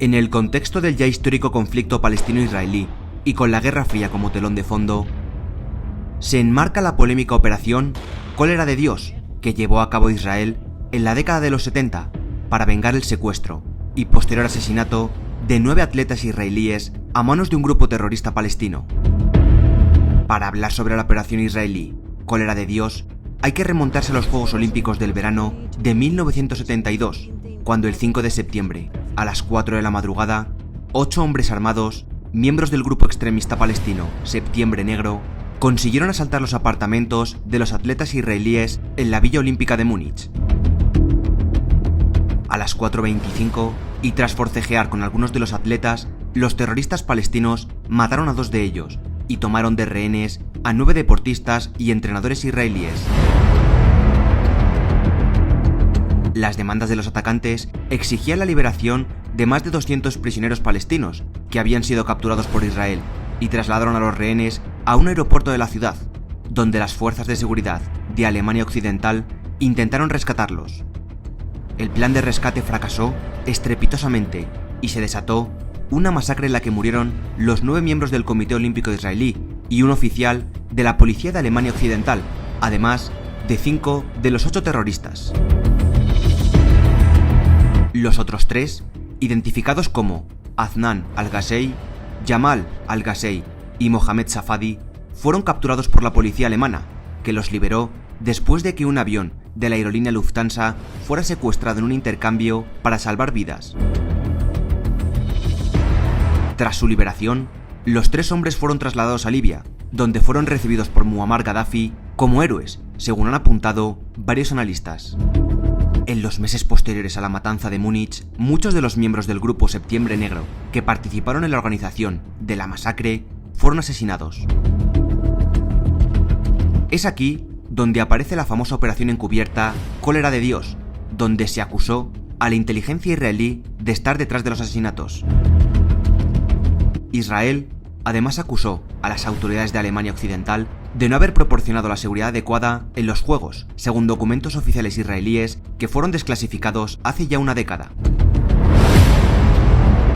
En el contexto del ya histórico conflicto palestino-israelí y con la Guerra Fría como telón de fondo, se enmarca la polémica operación Cólera de Dios que llevó a cabo Israel en la década de los 70 para vengar el secuestro y posterior asesinato de 9 atletas israelíes a manos de un grupo terrorista palestino. Para hablar sobre la operación israelí Cólera de Dios, hay que remontarse a los Juegos Olímpicos del verano de 1972, cuando el 5 de septiembre, a las 4 de la madrugada, 8 hombres armados, miembros del grupo extremista palestino Septiembre Negro, consiguieron asaltar los apartamentos de los atletas israelíes en la Villa Olímpica de Múnich. A las 4:25, y tras forcejear con algunos de los atletas, los terroristas palestinos mataron a 2 de ellos y tomaron de rehenes a 9 deportistas y entrenadores israelíes. Las demandas de los atacantes exigían la liberación de más de 200 prisioneros palestinos que habían sido capturados por Israel y trasladaron a los rehenes a un aeropuerto de la ciudad, donde las fuerzas de seguridad de Alemania Occidental intentaron rescatarlos. El plan de rescate fracasó estrepitosamente y se desató una masacre en la que murieron los 9 miembros del Comité Olímpico Israelí y un oficial de la Policía de Alemania Occidental, además de 5 de los 8 terroristas. Los otros 3, identificados como Adnan al-Gashey, Jamal al-Gashey y Mohamed Safadi, fueron capturados por la policía alemana, que los liberó después de que un avión de la aerolínea Lufthansa fuera secuestrado en un intercambio para salvar vidas. Tras su liberación, los 3 hombres fueron trasladados a Libia, donde fueron recibidos por Muammar Gaddafi como héroes, según han apuntado varios analistas. En los meses posteriores a la matanza de Múnich, muchos de los miembros del grupo Septiembre Negro que participaron en la organización de la masacre fueron asesinados. Es aquí donde aparece la famosa operación encubierta Cólera de Dios, donde se acusó a la inteligencia israelí de estar detrás de los asesinatos. Israel además acusó a las autoridades de Alemania Occidental de no haber proporcionado la seguridad adecuada en los Juegos, según documentos oficiales israelíes que fueron desclasificados hace ya una década.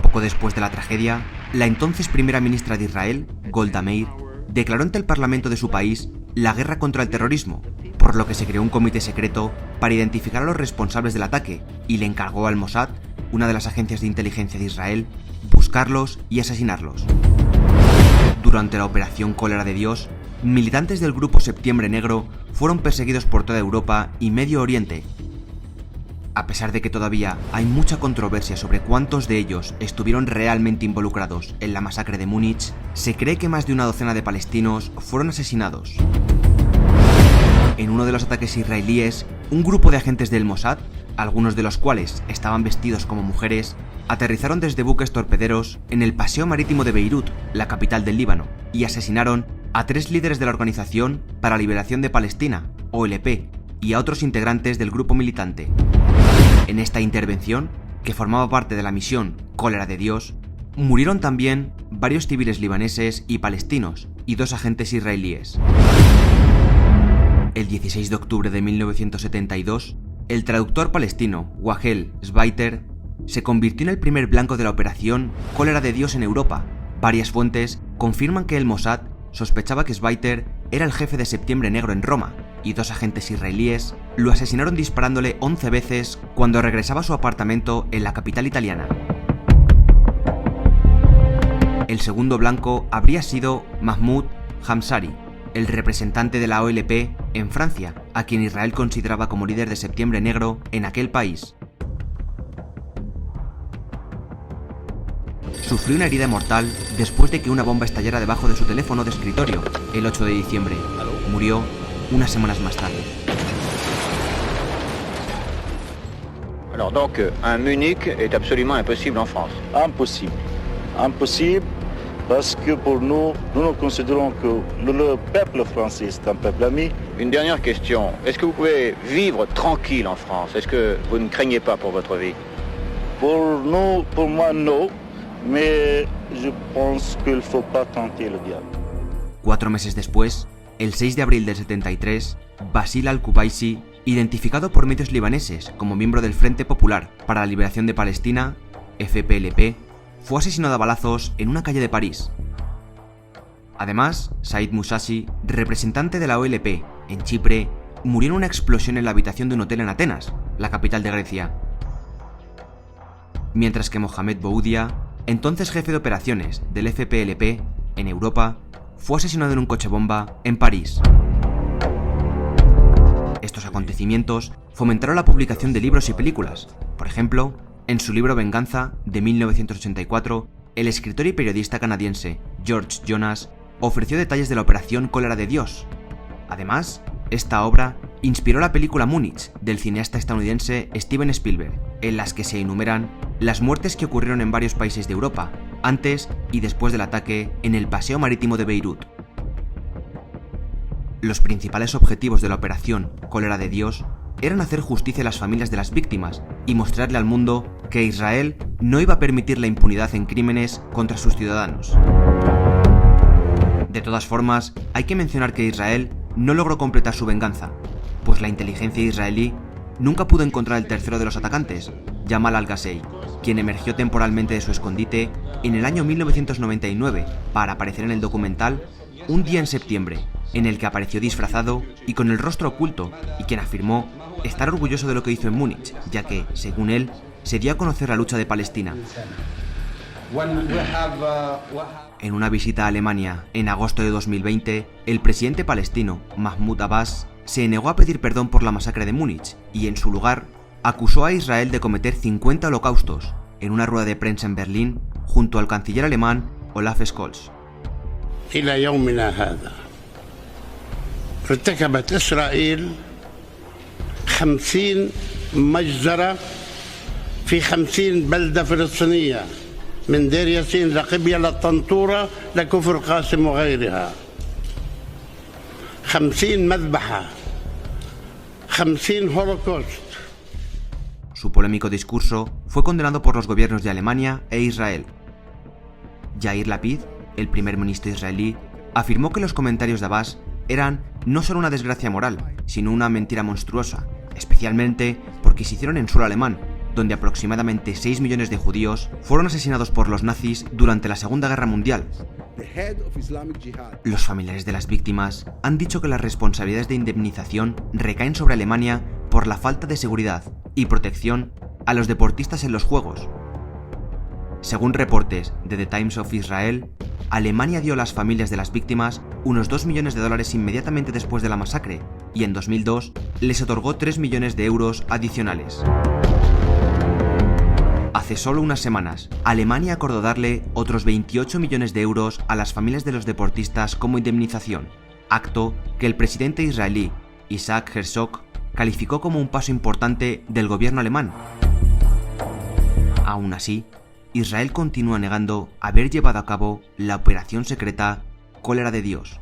Poco después de la tragedia, la entonces primera ministra de Israel, Golda Meir, declaró ante el parlamento de su país la guerra contra el terrorismo, por lo que se creó un comité secreto para identificar a los responsables del ataque y le encargó al Mossad, una de las agencias de inteligencia de Israel, buscarlos y asesinarlos. Durante la operación Cólera de Dios, militantes del grupo Septiembre Negro fueron perseguidos por toda Europa y Medio Oriente. A pesar de que todavía hay mucha controversia sobre cuántos de ellos estuvieron realmente involucrados en la masacre de Múnich, se cree que más de una docena de palestinos fueron asesinados. En uno de los ataques israelíes, un grupo de agentes del Mossad, algunos de los cuales estaban vestidos como mujeres, aterrizaron desde buques torpederos en el paseo marítimo de Beirut, la capital del Líbano, y asesinaron a 3 líderes de la Organización para la Liberación de Palestina, OLP, y a otros integrantes del grupo militante. En esta intervención, que formaba parte de la misión Cólera de Dios, murieron también varios civiles libaneses y palestinos y 2 agentes israelíes. El 16 de octubre de 1972, el traductor palestino Wahel Zweiter se convirtió en el primer blanco de la operación Cólera de Dios en Europa. Varias fuentes confirman que el Mossad sospechaba que Zweiter era el jefe de Septiembre Negro en Roma, y 2 agentes israelíes lo asesinaron disparándole 11 veces cuando regresaba a su apartamento en la capital italiana. El segundo blanco habría sido Mahmoud Hamshari, el representante de la OLP en Francia, a quien Israel consideraba como líder de Septiembre Negro en aquel país. Sufrió una herida mortal después de que una bomba estallara debajo de su teléfono de escritorio el 8 de diciembre. Murió unas semanas más tarde. Alors donc, un Munich est absolument impossible en France. Impossible. Impossible parce que pour nous, nous considérons que le peuple français est un peuple ami. Une dernière question. Est-ce que vous pouvez vivre tranquille en France? Est-ce que vous ne craignez pas pour votre vie? Pour nous, pour moi, non. Mais je pense qu'il ne faut pas tenter le diable. 4 meses después, el 6 de abril del 73, Basil al-Qubaisi, identificado por medios libaneses como miembro del Frente Popular para la Liberación de Palestina, FPLP, fue asesinado a balazos en una calle de París. Además, Said Musashi, representante de la OLP en Chipre, murió en una explosión en la habitación de un hotel en Atenas, la capital de Grecia. Mientras que Mohamed Boudia, entonces jefe de operaciones del FPLP en Europa, fue asesinado en un coche bomba en París. Estos acontecimientos fomentaron la publicación de libros y películas. Por ejemplo, en su libro Venganza, de 1984, el escritor y periodista canadiense George Jonas ofreció detalles de la operación Cólera de Dios. Además, esta obra inspiró la película Múnich del cineasta estadounidense Steven Spielberg, en las que se enumeran las muertes que ocurrieron en varios países de Europa, antes y después del ataque en el paseo marítimo de Beirut. Los principales objetivos de la operación Cólera de Dios eran hacer justicia a las familias de las víctimas y mostrarle al mundo que Israel no iba a permitir la impunidad en crímenes contra sus ciudadanos. De todas formas, hay que mencionar que Israel no logró completar su venganza, pues la inteligencia israelí nunca pudo encontrar el tercero de los atacantes, Jamal al-Ghazei, quien emergió temporalmente de su escondite en el año 1999 para aparecer en el documental Un día en septiembre, en el que apareció disfrazado y con el rostro oculto, y quien afirmó estar orgulloso de lo que hizo en Múnich, ya que, según él, se dio a conocer la lucha de Palestina. En una visita a Alemania en agosto de 2020, el presidente palestino Mahmoud Abbas se negó a pedir perdón por la masacre de Múnich y, en su lugar, acusó a Israel de cometer 50 holocaustos en una rueda de prensa en Berlín junto al canciller alemán Olaf Scholz. إلى يومنا هذا ارتكبت إسرائيل 50 مجزرة في 50 بلدة فلسطينية من دير ياسين لقبية للطنطورة لكفر قاسم وغيرها 50 مذبحة 50 هولوكوست. Su polémico discurso fue condenado por los gobiernos de Alemania e Israel. Yair Lapid, el primer ministro israelí, afirmó que los comentarios de Abbas eran no solo una desgracia moral, sino una mentira monstruosa, especialmente porque se hicieron en suelo alemán, donde aproximadamente 6 millones de judíos fueron asesinados por los nazis durante la Segunda Guerra Mundial. Los familiares de las víctimas han dicho que las responsabilidades de indemnización recaen sobre Alemania por la falta de seguridad y protección a los deportistas en los Juegos. Según reportes de The Times of Israel, Alemania dio a las familias de las víctimas unos 2 millones de dólares inmediatamente después de la masacre y en 2002 les otorgó 3 millones de euros adicionales. Hace solo unas semanas, Alemania acordó darle otros 28 millones de euros a las familias de los deportistas como indemnización, acto que el presidente israelí, Isaac Herzog, calificó como un paso importante del gobierno alemán. Aún así, Israel continúa negando haber llevado a cabo la operación secreta Cólera de Dios.